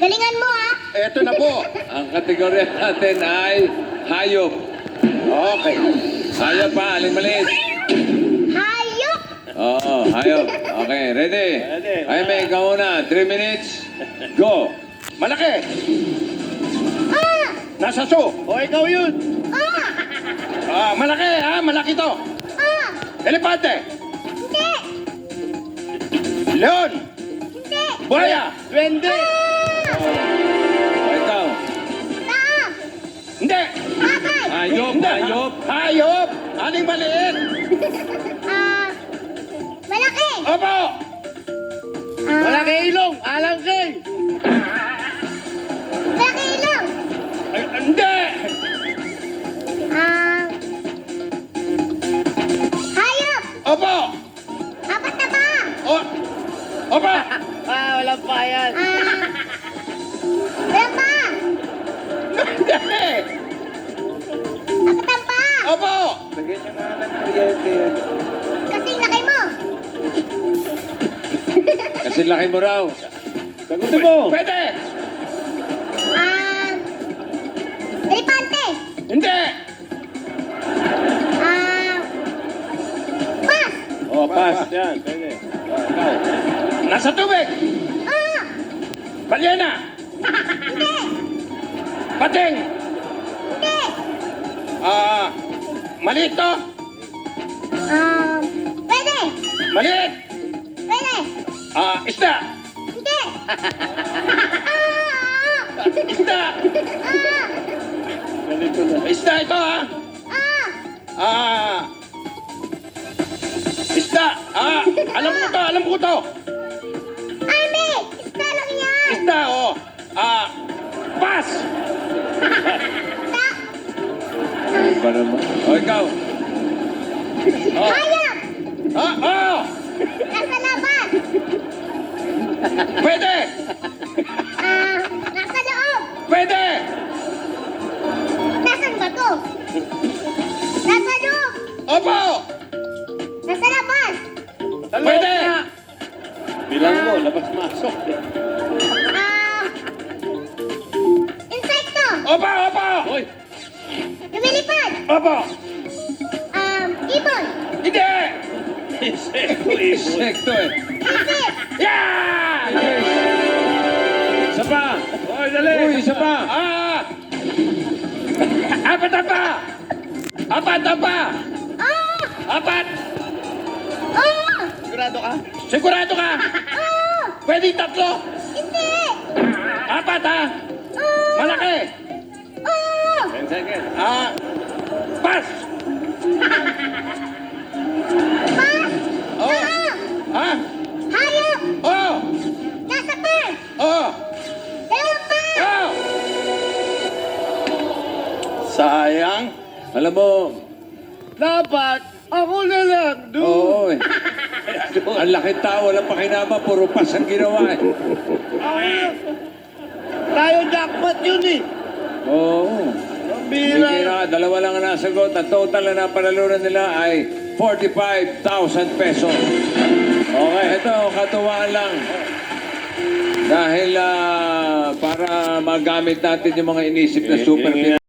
Galingan mo, ha? Eto na po. Ang kategorya natin ay hayop. Okay. Hayop pa, aling maliit. Hayop! Oo, hayop. Okay, ready? Ready. Jaime, ikaw muna. 3 minutes. Go. Malaki. Ah! Nasa zoo. O, ikaw yun. Ah! Malaki, ha? Malaki to. Ah! Elepante. Hindi! Leon. Hindi! Buhaya. Duwende. O, ikaw. Taa! Hindi. Patay! Hayop, Hindi. hayop. Hayop. Aling maliit. Ah! Malaki! Opo. Ah! Malaki ilong. Alangkay. Malaki ilong! Ay, hindi. Ah! Hayop! Opo. Apat na pa! Opo. Walang pa yan. Ah! Walang pa! Hindi. Apat ang pa! Opo. Kasing laki mo! Kasi laki mo raw. Sagutin mo. Pwede. Ah! Elepante! Hindi. Ah! Pas! O, pass. Yan. Pwede. O, ikaw. Nasa tubig. Ah! Balyena. Hindi! Pating. Hindi! Maliit to. Pwede! Maliit. Pwede! Isda. Hindi! Isda. Ah! Ganito na. Isda ito, ha? Ah! Isda. Alam ko to. Army! Isda lang yan! Isda, oh. Pass. Ta! Ano ba naman? O, ikaw. Oh. Hayop! Oh. Nasa labas! Pwede. Nasa loob! Pwede. Nasaan ba to? Nasa loob! Opo. Nasa labas! Pwede. Bilang mo. Labas-masok. Insekto! Opo. Hoy. Lumilipad! Opo. Ibon! Hindi. Insekto. Ibon. Insekto eh. Isip! Yeah. Isa pa. Hoy, dali. Uy, isa pa. Apat na pa. Ah! Apat. Ah! Sigurado ka? Sigurado ka? Ah! Pwede tatlo. Hindi! Apat, ha? Ah! Malaki. Ah! 10 seconds. Pass. Pas! Oh. Ah! Ha? Hayop! Oh. Nasa park! Oh. Dalawang pa! Oh. Sayang. Alam mo, Dapat ako na lang. oo eh. Ang laki tao, walang pakinama, puro pas ang ginawa eh. Tayo jackpot yun eh. Oo. Ang Hindi bira. na, dalawa lang ang nasagot. Ang total na napanalunan nila ay 45,000 pesos. Okay, ito, katuwaan lang. Dahil para magamit natin yung mga inisip na super